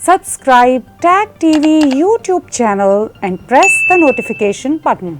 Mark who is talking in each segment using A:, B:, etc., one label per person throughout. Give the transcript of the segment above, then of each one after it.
A: Subscribe Tag TV YouTube channel and press the notification button.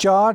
B: 4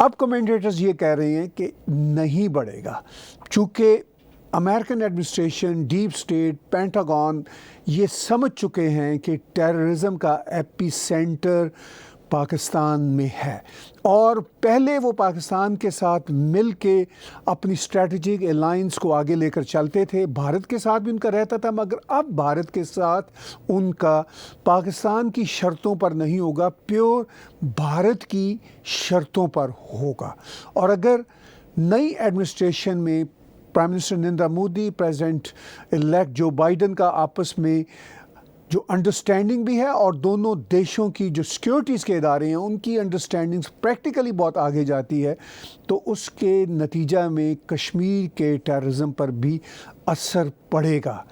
B: اب commentators یہ کہہ رہے ہیں کہ نہیں بڑھے گا، چونکہ American administration, deep state, Pentagon یہ سمجھ چکے ہیں کہ ٹیررزم کا ایپی سینٹر پاکستان میں ہے، اور پہلے وہ پاکستان کے ساتھ مل کے اپنی اسٹریٹجک الائنس کو آگے لے کر چلتے تھے، بھارت کے ساتھ بھی ان کا رہتا تھا، مگر اب بھارت کے ساتھ ان کا پاکستان کی شرطوں پر نہیں ہوگا، پیور بھارت کی شرطوں پر ہوگا۔ اور اگر نئی ایڈمنسٹریشن میں prime minister Narendra Modi, president elect Joe Biden کا آپس میں جو انڈرسٹینڈنگ بھی ہے، اور دونوں دیشوں کی جو سیکیورٹیز کے ادارے ہیں ان کی انڈرسٹینڈنگ پریکٹیکلی بہت آگے جاتی ہے، تو اس کے نتیجہ میں کشمیر کے ٹیررزم پر بھی اثر پڑے گا۔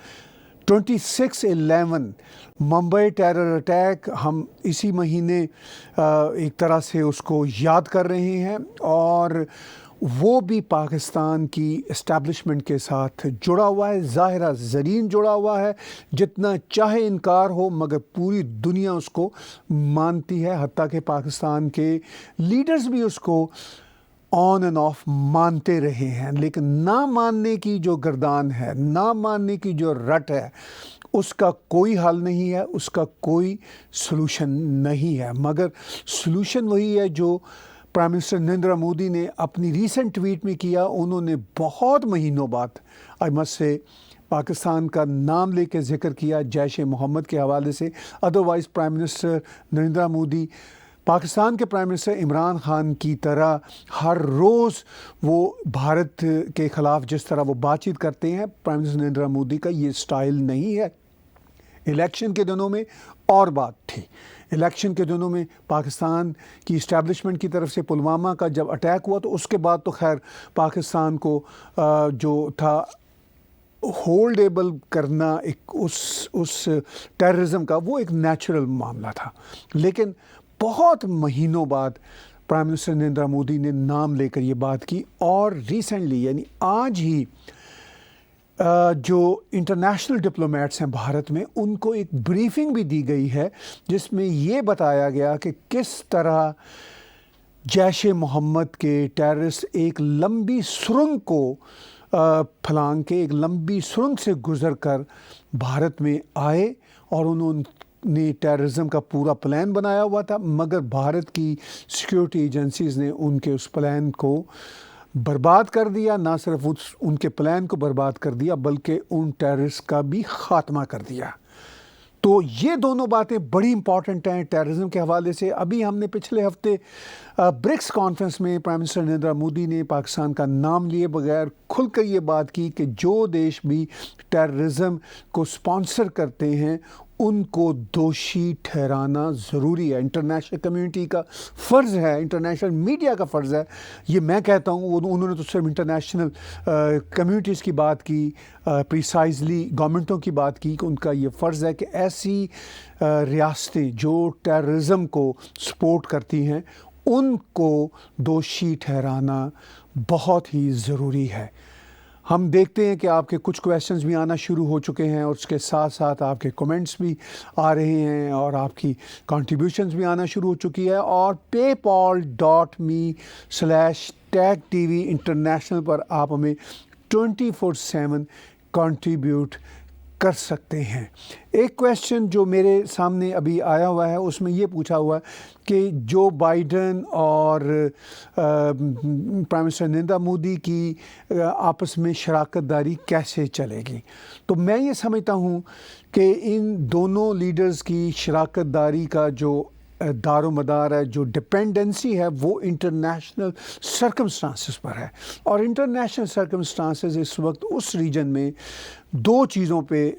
B: 26/11 ممبئی ٹیرر اٹیک ہم اسی مہینے ایک طرح سے اس کو یاد کر رہے ہیں، اور وہ بھی پاکستان کی اسٹیبلشمنٹ کے ساتھ جڑا ہوا ہے، ظاہرہ زرین جڑا ہوا ہے، جتنا چاہے انکار ہو مگر پوری دنیا اس کو مانتی ہے، حتیٰ کہ پاکستان کے لیڈرز بھی اس کو آن اینڈ آف مانتے رہے ہیں۔ لیکن نہ ماننے کی جو گردان ہے، نہ ماننے کی جو رٹ ہے، اس کا کوئی حل نہیں ہے، اس کا کوئی سلوشن نہیں ہے، مگر سلوشن وہی ہے جو پرائم منسٹر نریندر مودی نے اپنی ریسنٹ ٹویٹ میں کیا۔ انہوں نے بہت مہینوں بعد آئی مسٹ سے پاکستان کا نام لے کے ذکر کیا جیش محمد کے حوالے سے۔ Otherwise prime minister Narendra Modi Pakistan کے پرائم منسٹر عمران خان کی طرح ہر روز وہ بھارت کے خلاف جس طرح وہ بات چیت کرتے ہیں، پرائم منسٹر نریندر مودی کا یہ سٹائل نہیں ہے۔ الیکشن کے دنوں میں اور بات تھی، الیکشن کے دنوں میں پاکستان کی اسٹیبلشمنٹ کی طرف سے پلوامہ کا جب اٹیک ہوا تو اس کے بعد تو خیر پاکستان کو جو تھا ہولڈیبل کرنا ایک اس ٹیررزم کا وہ ایک نیچرل معاملہ تھا، لیکن بہت مہینوں بعد پرائم منسٹر نریندر مودی نے نام لے کر یہ بات کی، اور ریسنٹلی یعنی آج ہی جو انٹرنیشنل ڈپلومیٹس ہیں بھارت میں ان کو ایک بریفنگ بھی دی گئی ہے، جس میں یہ بتایا گیا کہ کس طرح جیش محمد کے ٹیررسٹ ایک لمبی سرنگ کو پھلانگ کے، ایک لمبی سرنگ سے گزر کر بھارت میں آئے، اور انہوں نے ٹیررزم کا پورا پلان بنایا ہوا تھا، مگر بھارت کی سیکیورٹی ایجنسیز نے ان کے اس پلان کو برباد کر دیا۔ نہ صرف ان کے پلان کو برباد کر دیا بلکہ ان ٹیررسٹ کا بھی خاتمہ کر دیا۔ تو یہ دونوں باتیں بڑی امپورٹنٹ ہیں ٹیررزم کے حوالے سے۔ ابھی ہم نے پچھلے ہفتے برکس کانفرنس میں پرائم منسٹر نریندر مودی نے پاکستان کا نام لیے بغیر کھل کر یہ بات کی کہ جو دیش بھی ٹیررزم کو سپانسر کرتے ہیں ان کو دوشی ٹھہرانا ضروری ہے۔ انٹرنیشنل کمیونٹی کا فرض ہے، انٹرنیشنل میڈیا کا فرض ہے، یہ میں کہتا ہوں، انہوں نے تو صرف انٹرنیشنل کمیونٹیز کی بات کی، پریسائزلی گورنمنٹوں کی بات کی کہ ان کا یہ فرض ہے کہ ایسی ریاستیں جو ٹیررزم کو سپورٹ کرتی ہیں ان کو دوشی ٹھہرانا بہت ہی ضروری ہے۔ ہم دیکھتے ہیں کہ آپ کے کچھ کویسچنز بھی آنا شروع ہو چکے ہیں، اور اس کے ساتھ ساتھ آپ کے کمنٹس بھی آ رہے ہیں، اور آپ کی کنٹریبیوشنز بھی آنا شروع ہو چکی ہے، اور paypal.me/TechTV International پر آپ ہمیں 24/7 کنٹریبیوٹ کر سکتے ہیں۔ ایک کویسچن جو میرے سامنے ابھی آیا ہوا ہے اس میں یہ پوچھا ہوا ہے کہ جو بائیڈن اور پرائم منسٹر نریندر مودی کی آپس میں شراکت داری کیسے چلے گی؟ تو میں یہ سمجھتا ہوں کہ ان دونوں لیڈرز کی شراکت داری کا جو دار و مدار ہے، جو ڈپینڈنسی ہے، وہ انٹرنیشنل سرکمسٹانسز پر ہے، اور انٹرنیشنل سرکمسٹانسز اس وقت اس ریجن میں دو چیزوں پہ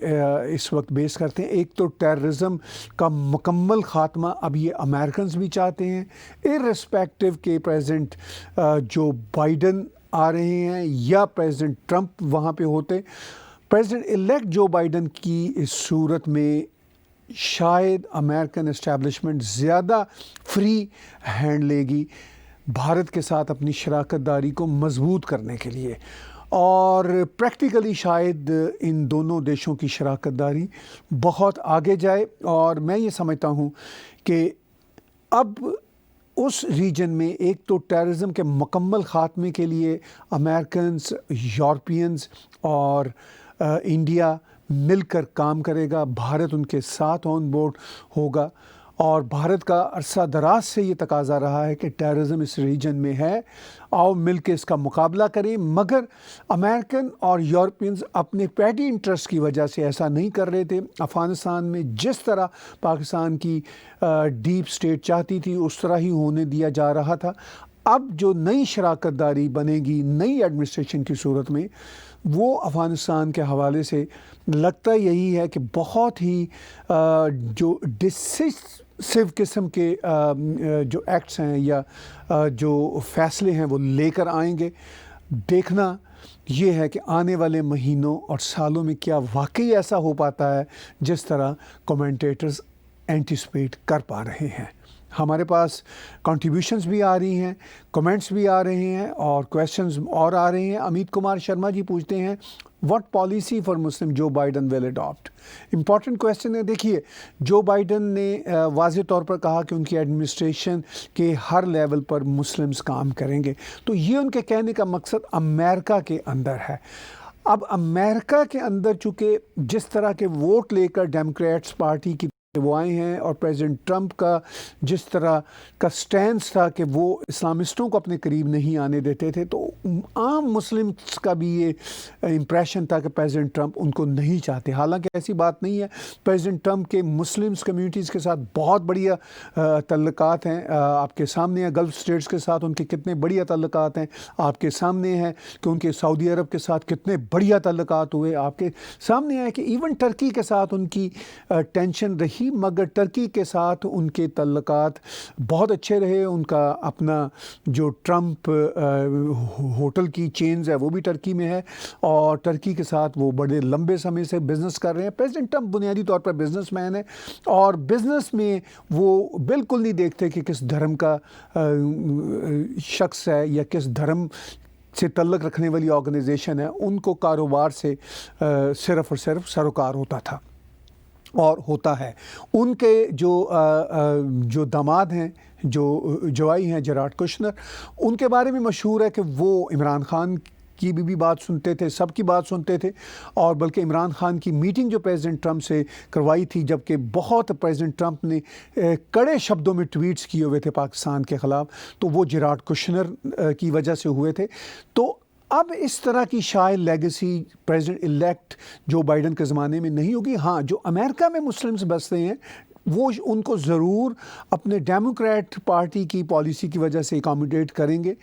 B: اس وقت بیس کرتے ہیں۔ ایک تو ٹیررزم کا مکمل خاتمہ اب یہ امریکنز بھی چاہتے ہیں، ارسپیکٹو کہ پریزیڈنٹ جو بائیڈن آ رہے ہیں یا پریزیڈنٹ ٹرمپ وہاں پہ ہوتے۔ پریزیڈنٹ الیکٹ جو بائیڈن کی اس صورت میں شاید امریکن اسٹیبلشمنٹ زیادہ فری ہینڈ لے گی بھارت کے ساتھ اپنی شراکت داری کو مضبوط کرنے کے لیے، اور پریکٹیکلی شاید ان دونوں دیشوں کی شراکت داری بہت آگے جائے۔ اور میں یہ سمجھتا ہوں کہ اب اس ریجن میں ایک تو ٹیررزم کے مکمل خاتمے کے لیے امریکنز، یورپینز اور انڈیا مل کر کام کرے گا. بھارت ان کے ساتھ آن بورڈ ہوگا، اور بھارت کا عرصہ دراز سے یہ تقاضا رہا ہے کہ ٹیررزم اس ریجن میں ہے، آؤ مل کے اس کا مقابلہ کریں. مگر امریکن اور یورپینز اپنے پیٹی انٹرسٹ کی وجہ سے ایسا نہیں کر رہے تھے. افغانستان میں جس طرح پاکستان کی ڈیپ اسٹیٹ چاہتی تھی اس طرح ہی ہونے دیا جا رہا تھا. اب جو نئی شراکت داری بنے گی نئی ایڈمنسٹریشن کی صورت میں، وہ افغانستان کے حوالے سے لگتا یہی ہے کہ بہت ہی جو ڈسیسو قسم کے جو ایکٹس ہیں یا جو فیصلے ہیں وہ لے کر آئیں گے. دیکھنا یہ ہے کہ آنے والے مہینوں اور سالوں میں کیا واقعی ایسا ہو پاتا ہے جس طرح کومنٹیٹرز اینٹیسپیٹ کر پا رہے ہیں. ہمارے پاس کنٹریبیوشنز بھی آ رہی ہیں، کمنٹس بھی آ رہے ہیں اور کویشچنز اور آ رہے ہیں. امیت کمار شرما جی پوچھتے ہیں what policy for Muslim Joe Biden will adopt. Important question ہے. دیکھیے، جو بائیڈن نے واضح طور پر کہا کہ ان کی ایڈمنسٹریشن کے ہر لیول پر مسلمز کام کریں گے. تو یہ ان کے کہنے کا مقصد امریکہ کے اندر ہے. اب امریکہ کے اندر چونکہ جس طرح کے ووٹ لے کر ڈیموکریٹس پارٹی کی وہ آئے ہیں، اور پریزیڈنٹ ٹرمپ کا جس طرح کا سٹینس تھا کہ وہ اسلامسٹوں کو اپنے قریب نہیں آنے دیتے تھے، تو عام مسلمس کا بھی یہ امپریشن تھا کہ پریزیڈنٹ ٹرمپ ان کو نہیں چاہتے. حالانکہ ایسی بات نہیں ہے. پریزیڈنٹ ٹرمپ کے مسلمس کمیونٹیز کے ساتھ بہت بڑھیا تعلقات ہیں. آپ کے سامنے ہیں گلف اسٹیٹس کے ساتھ ان کے کتنے بڑھیا تعلقات ہیں. آپ کے سامنے ہے کہ ان کے سعودی عرب کے ساتھ کتنے بڑھیا تعلقات ہوئے. آپ کے سامنے ہے کہ ایون ٹرکی کے ساتھ ان کی ٹینشن رہی، مگر ٹرکی کے ساتھ ان کے تعلقات بہت اچھے رہے. ان کا اپنا جو ٹرمپ ہوٹل کی چینز ہے وہ بھی ٹرکی میں ہے، اور ٹرکی کے ساتھ وہ بڑے لمبے سمے سے بزنس کر رہے ہیں. پریزیڈنٹ ٹرمپ بنیادی طور پر بزنس مین ہے، اور بزنس میں وہ بالکل نہیں دیکھتے کہ کس دھرم کا شخص ہے یا کس دھرم سے تعلق رکھنے والی آرگنائزیشن ہے. ان کو کاروبار سے صرف اور صرف سروکار ہوتا تھا اور ہوتا ہے. ان کے جو داماد ہیں، جو جوائی ہیں جیرارڈ کشنر، ان کے بارے میں مشہور ہے کہ وہ عمران خان کی بھی بات سنتے تھے، سب کی بات سنتے تھے. اور بلکہ عمران خان کی میٹنگ جو پریزیڈنٹ ٹرمپ سے کروائی تھی، جبکہ بہت پریزیڈنٹ ٹرمپ نے کڑے شبدوں میں ٹویٹس کیے ہوئے تھے پاکستان کے خلاف، تو وہ جیرارڈ کشنر کی وجہ سے ہوئے تھے. تو اب اس طرح کی شاید legacy president elect Joe Biden کے زمانے میں نہیں ہوگی. ہاں، جو امریکہ میں مسلمز بستے ہیں وہ ان کو ضرور اپنے ڈیموکریٹ پارٹی کی پالیسی کی وجہ سے اکاموڈیٹ کریں گے.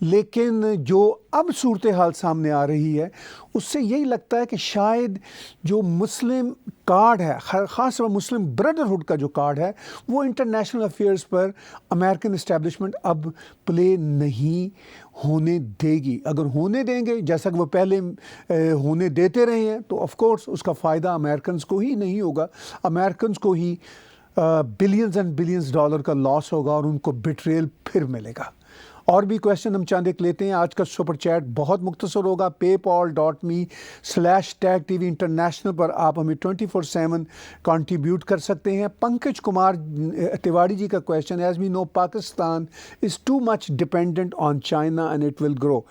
B: لیکن جو اب صورتحال سامنے آ رہی ہے اس سے یہی لگتا ہے کہ شاید جو مسلم کارڈ ہے، خاص طور مسلم بردرہڈ کا جو کارڈ ہے، وہ انٹرنیشنل افیئرز پر امریکن اسٹیبلشمنٹ اب پلے نہیں ہونے دے گی. اگر ہونے دیں گے جیسا کہ وہ پہلے ہونے دیتے رہے ہیں، تو آف کورس اس کا فائدہ امریکنز کو ہی نہیں ہوگا. امریکنز کو ہی بلینز اینڈ بلینز ڈالر کا لاس ہوگا، اور ان کو بٹریل پھر ملے گا. اور بھی کویشچن ہم چاند ایک لیتے ہیں. آج کا سپر چیٹ بہت مختصر ہوگا. paypal.me/tag TV انٹرنیشنل پر آپ ہمیں 24/7 کنٹریبیوٹ کر سکتے ہیں. پنکج کمار تیواڑی جی کا کویشچن ہے: as we know Pakistan is too much dependent on China and it will grow.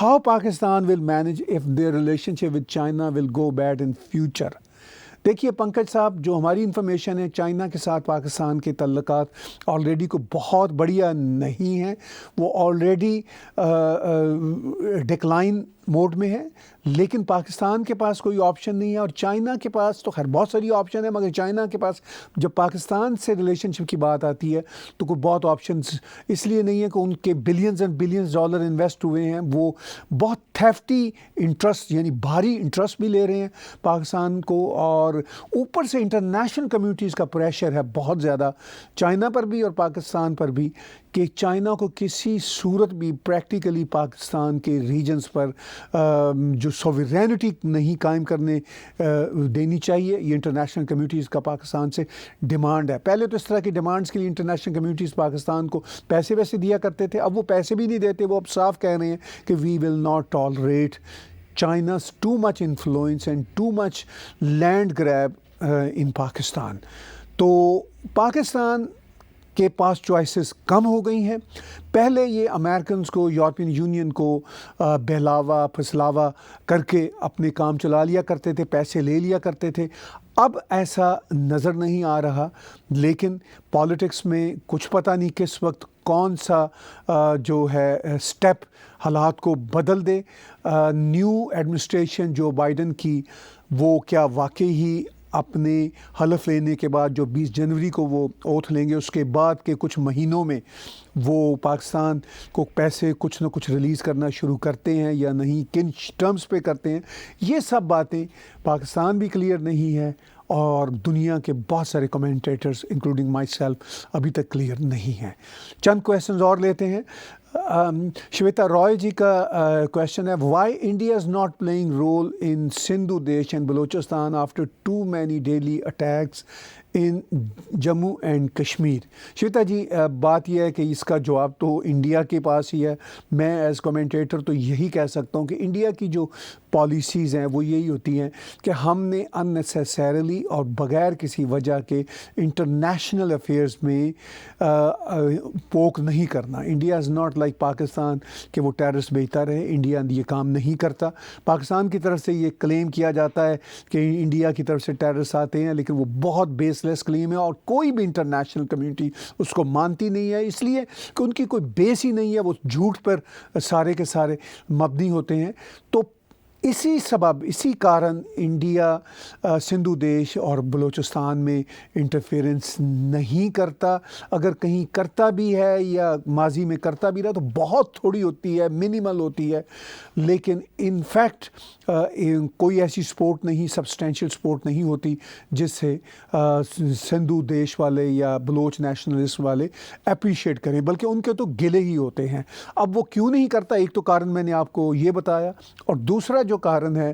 B: How Pakistan will manage if their relationship with China will go bad in future. دیکھیے پنکج صاحب، جو ہماری انفارمیشن ہے، چائنا کے ساتھ پاکستان کے تعلقات آلریڈی کو بہت بڑھیا نہیں ہیں. وہ آلریڈی ڈکلائن موڈ میں ہے. لیکن پاکستان کے پاس کوئی آپشن نہیں ہے، اور چائنا کے پاس تو خیر بہت ساری آپشن ہے، مگر چائنا کے پاس جب پاکستان سے ریلیشن شپ کی بات آتی ہے تو کوئی بہت آپشنز اس لیے نہیں ہے کہ ان کے billions and billions dollar invest ہوئے ہیں. وہ بہت تھیفٹی انٹرسٹ، یعنی بھاری انٹرسٹ بھی لے رہے ہیں پاکستان کو، اور اوپر سے انٹرنیشنل کمیونٹیز کا پریشر ہے بہت زیادہ چائنا پر بھی اور پاکستان پر بھی، کہ چائنا کو کسی صورت بھی پریکٹیکلی پاکستان کے ریجنز پر جو سوورینٹی نہیں قائم کرنے دینی چاہیے. یہ انٹرنیشنل کمیونٹیز کا پاکستان سے ڈیمانڈ ہے. پہلے تو اس طرح کی ڈیمانڈز کے لیے انٹرنیشنل کمیونٹیز پاکستان کو پیسے ویسے دیا کرتے تھے. اب وہ پیسے بھی نہیں دیتے. وہ اب صاف کہہ رہے ہیں کہ we will not tolerate China's too much influence and too much land grab in Pakistan. تو پاکستان کے پاس چوائسز کم ہو گئی ہیں. پہلے یہ امریکنز کو، یورپین یونین کو بہلاوا پھسلاوا کر کے اپنے کام چلا لیا کرتے تھے، پیسے لے لیا کرتے تھے. اب ایسا نظر نہیں آ رہا، لیکن پالیٹکس میں کچھ پتہ نہیں کس وقت کون سا جو ہے سٹیپ حالات کو بدل دے. نیو ایڈمنسٹریشن جو بائیڈن کی، وہ کیا واقعی ہی اپنے حلف لینے کے بعد جو 20 جنوری کو وہ اوتھ لیں گے، اس کے بعد کے کچھ مہینوں میں وہ پاکستان کو پیسے کچھ نہ کچھ ریلیز کرنا شروع کرتے ہیں یا نہیں، کن ٹرمز پہ کرتے ہیں، یہ سب باتیں پاکستان بھی کلیئر نہیں ہے اور دنیا کے بہت سارے کمنٹیٹرز انکلوڈنگ مائی سیلف ابھی تک کلیئر نہیں ہیں. چند کویسچنز اور لیتے ہیں. شویتا رائے جی کا کویشچن ہے، why India is not playing role in Sindhu Desh and Balochistan after too many daily attacks in Jammu and Kashmir. Shweta ji, بات یہ ہے کہ اس کا جواب تو انڈیا کے پاس ہی ہے. میں ایز کمنٹیٹر تو یہی کہہ سکتا ہوں کہ انڈیا کی جو پالیسیز ہیں وہ یہی ہوتی ہیں کہ ہم نے ان نیسیسریلی اور بغیر کسی وجہ کے انٹرنیشنل افیئرز میں پوک نہیں کرنا. India is not like Pakistan کہ وہ ٹیررسٹ بھیجتا رہے. انڈیا یہ کام نہیں کرتا. پاکستان کی طرف سے یہ کلیم کیا جاتا ہے کہ انڈیا کی طرف سے ٹیررسٹ آتے ہیں، لیکن وہ بہت بیس لیس کلیم ہے اور کوئی بھی انٹرنیشنل کمیونٹی اس کو مانتی نہیں ہے، اس لیے کہ ان کی کوئی بیس ہی نہیں ہے. وہ جھوٹ پر سارے کے سارے مبنی ہوتے ہیں. تو اسی کارن انڈیا سندھو دیش اور بلوچستان میں انٹرفیئرنس نہیں کرتا. اگر کہیں کرتا بھی ہے یا ماضی میں کرتا بھی رہا تو بہت تھوڑی ہوتی ہے، منیمل ہوتی ہے. لیکن ان فیکٹ کوئی ایسی سپورٹ نہیں، سبسٹینشیل سپورٹ نہیں ہوتی جس سے سندھو دیش والے یا بلوچ نیشنلسٹ والے اپریشیٹ کریں، بلکہ ان کے تو گلے ہی ہوتے ہیں. اب وہ کیوں نہیں کرتا؟ ایک تو کارن میں نے آپ کو یہ بتایا، اور دوسرا جو کارن ہے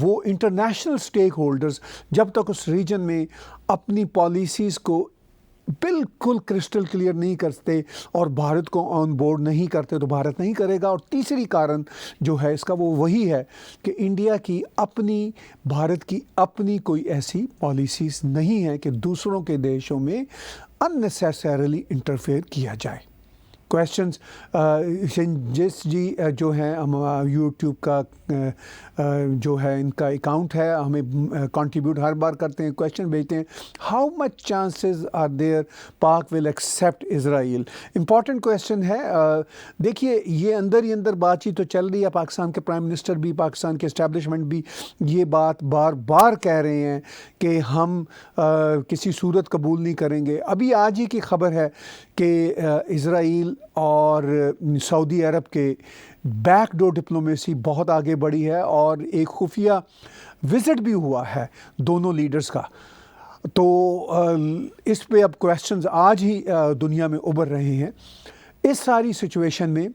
B: وہ انٹرنیشنل سٹیک ہولڈرز جب تک اس ریجن میں اپنی پالیسیز کو بالکل کرسٹل کلیئر نہیں کرتے اور بھارت کو آن بورڈ نہیں کرتے تو بھارت نہیں کرے گا. اور تیسری کارن جو ہے اس کا وہ وہی ہے کہ انڈیا کی اپنی، بھارت کی اپنی کوئی ایسی پالیسیز نہیں ہیں کہ دوسروں کے دیشوں میں ان نیسیسریلی انٹرفیئر کیا جائے. کویشچنز جس جی جو ہیں ہم یوٹیوب کا جو ہے ان کا اکاؤنٹ ہے، ہمیں کنٹریبیوٹ ہر بار کرتے ہیں، کویشچن بھیجتے ہیں. How much chances are there Pak will accept Israel? Important question ہے. دیکھیے، یہ اندر ہی اندر بات چیت تو چل رہی ہے. پاکستان کے پرائم منسٹر بھی، پاکستان کے اسٹیبلشمنٹ بھی یہ بات بار بار کہہ رہے ہیں کہ ہم کسی صورت قبول نہیں کریں گے. ابھی آج ہی کی خبر ہے کہ اسرائیل اور سعودی عرب کے بیک ڈور ڈپلومیسی بہت آگے بڑھی ہے اور ایک خفیہ وزٹ بھی ہوا ہے دونوں لیڈرز کا. تو اس پہ اب کویشچنز آج ہی دنیا میں ابھر رہے ہیں. اس ساری سچویشن میں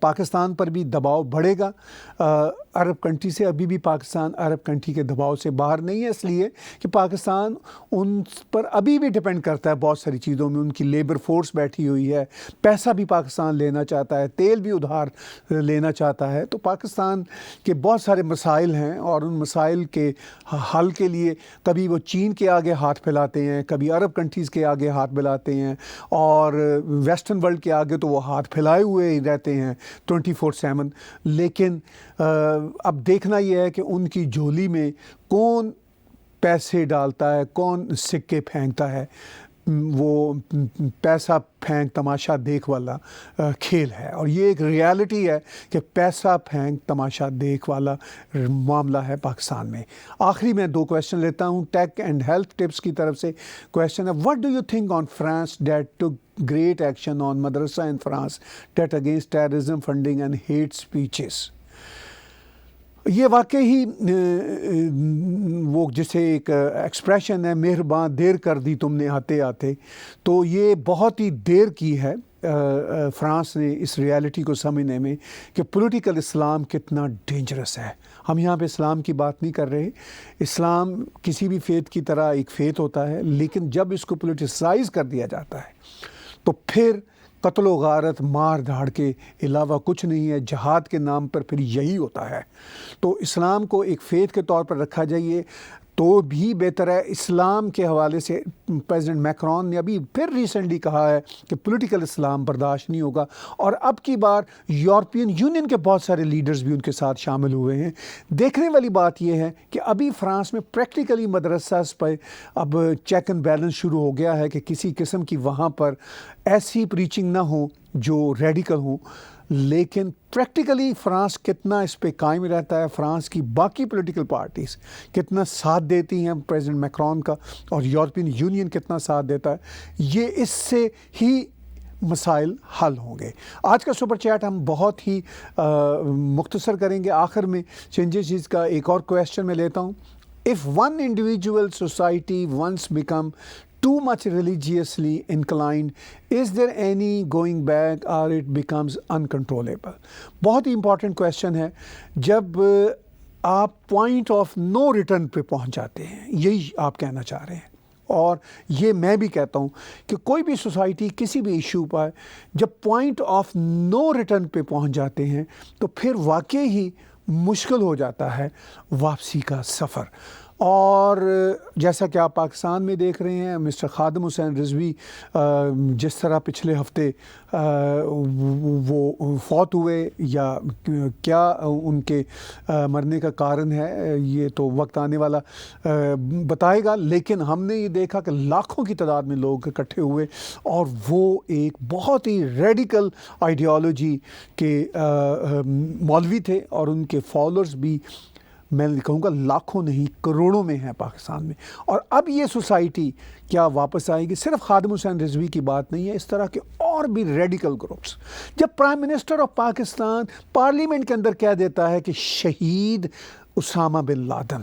B: پاکستان پر بھی دباؤ بڑھے گا. عرب کنٹری سے ابھی بھی پاکستان عرب کنٹری کے دباؤ سے باہر نہیں ہے، اس لیے کہ پاکستان ان پر ابھی بھی ڈپینڈ کرتا ہے بہت ساری چیزوں میں. ان کی لیبر فورس بیٹھی ہوئی ہے، پیسہ بھی پاکستان لینا چاہتا ہے، تیل بھی ادھار لینا چاہتا ہے. تو پاکستان کے بہت سارے مسائل ہیں اور ان مسائل کے حل کے لیے کبھی وہ چین کے آگے ہاتھ پھیلاتے ہیں، کبھی عرب کنٹریز کے آگے ہاتھ پھیلاتے ہیں، اور ویسٹرن ورلڈ کے آگے تو وہ ہاتھ پھیلائے ہوئے ہی رہتے ہیں 24/7. لیکن اب دیکھنا یہ ہے کہ ان کی جھولی میں کون پیسے ڈالتا ہے، کون سکے پھینکتا ہے. وہ پیسہ پھینک تماشا دیکھ والا کھیل ہے، اور یہ ایک ریالٹی ہے کہ پیسہ پھینک تماشا دیکھ والا معاملہ ہے پاکستان میں. آخری میں 2 کویشچن لیتا ہوں ٹیک اینڈ ہیلتھ ٹپس کی طرف سے. کویشچن ہے، what do you think on France that to great action on madrasa in France that against terrorism funding and hate speeches؟ یہ واقعی ہی وہ جسے ایک ایکسپریشن ہے، مہربان دیر کر دی تم نے آتے آتے، تو یہ بہت ہی دیر کی ہے فرانس نے اس ریالٹی کو سمجھنے میں کہ پولیٹیکل اسلام کتنا ڈینجرس ہے. ہم یہاں پہ اسلام کی بات نہیں کر رہے. اسلام کسی بھی فیتھ کی طرح ایک فیتھ ہوتا ہے، لیکن جب اس کو پولیٹیسائز کر دیا جاتا ہے تو پھر قتل و غارت، مار دھاڑ کے علاوہ کچھ نہیں ہے. جہاد کے نام پر پھر یہی ہوتا ہے. تو اسلام کو ایک فیتھ کے طور پر رکھا جائے. تو تو بھی بہتر ہے. اسلام کے حوالے سے پریزیڈنٹ میکرون نے ابھی پھر ریسنٹلی کہا ہے کہ پولیٹیکل اسلام برداشت نہیں ہوگا, اور اب کی بار یورپین یونین کے بہت سارے لیڈرز بھی ان کے ساتھ شامل ہوئے ہیں. دیکھنے والی بات یہ ہے کہ ابھی فرانس میں پریکٹیکلی مدرسہ پہ اب چیک اینڈ بیلنس شروع ہو گیا ہے کہ کسی قسم کی وہاں پر ایسی پریچنگ نہ ہو جو ریڈیکل ہوں, لیکن پریکٹیکلی فرانس کتنا اس پہ قائم رہتا ہے, فرانس کی باقی پولیٹیکل پارٹیز کتنا ساتھ دیتی ہیں پریزیڈنٹ میکرون کا, اور یورپین یونین کتنا ساتھ دیتا ہے, یہ اس سے ہی مسائل حل ہوں گے. آج کا سپر چیٹ ہم بہت ہی مختصر کریں گے. آخر میں چینجز چیز کا ایک اور کویسچن میں لیتا ہوں. If one individual society once become too much religiously inclined, is there any going back or it becomes uncontrollable? بہت ہی امپورٹنٹ کویسچن ہے. جب آپ پوائنٹ آف نو ریٹرن پہ پہنچ جاتے ہیں, یہی آپ کہنا چاہ رہے ہیں, اور یہ میں بھی کہتا ہوں کہ کوئی بھی سوسائٹی کسی بھی ایشو پر جب پوائنٹ آف نو ریٹرن پہ پہنچ جاتے ہیں تو پھر واقعی ہی مشکل ہو جاتا ہے واپسی کا سفر. اور جیسا کہ آپ پاکستان میں دیکھ رہے ہیں, مسٹر خادم حسین رضوی جس طرح پچھلے ہفتے وہ فوت ہوئے, یا کیا ان کے مرنے کا کارن ہے یہ تو وقت آنے والا بتائے گا, لیکن ہم نے یہ دیکھا کہ لاکھوں کی تعداد میں لوگ اکٹھے ہوئے, اور وہ ایک بہت ہی ریڈیکل آئیڈیالوجی کے مولوی تھے, اور ان کے فالوورز بھی میں کہوں گا لاکھوں نہیں کروڑوں میں ہیں پاکستان میں. اور اب یہ سوسائٹی کیا واپس آئے گی؟ صرف خادم حسین رضوی کی بات نہیں ہے, اس طرح کے اور بھی ریڈیکل گروپس. جب prime minister of Pakistan parliament کے اندر کہہ دیتا ہے کہ شہید اسامہ بن لادن,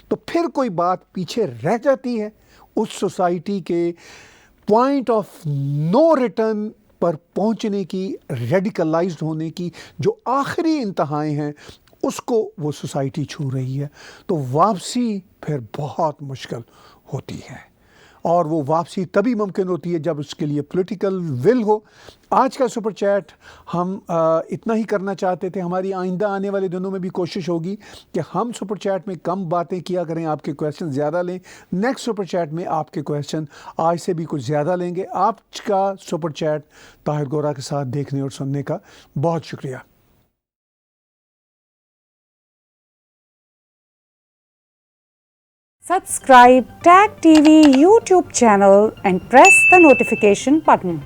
B: تو پھر کوئی بات پیچھے رہ جاتی ہے اس سوسائٹی کے پوائنٹ آف نو ریٹرن پر پہنچنے کی, ریڈیکلائزڈ ہونے کی, جو آخری انتہائیں ہیں اس کو وہ سوسائٹی چھو رہی ہے. تو واپسی پھر بہت مشکل ہوتی ہے, اور وہ واپسی تبھی ممکن ہوتی ہے جب اس کے لیے پولیٹیکل ول ہو. آج کا سپر چیٹ ہم اتنا ہی کرنا چاہتے تھے. ہماری آئندہ آنے والے دنوں میں بھی کوشش ہوگی کہ ہم سپر چیٹ میں کم باتیں کیا کریں, آپ کے کویسچن زیادہ لیں. نیکسٹ سپر چیٹ میں آپ کے کویسچن آج سے بھی کچھ زیادہ لیں گے. آپ کا سپر چیٹ طاہر گورا کے ساتھ دیکھنے اور سننے کا بہت شکریہ.
A: Subscribe TAG TV YouTube channel and press the notification button.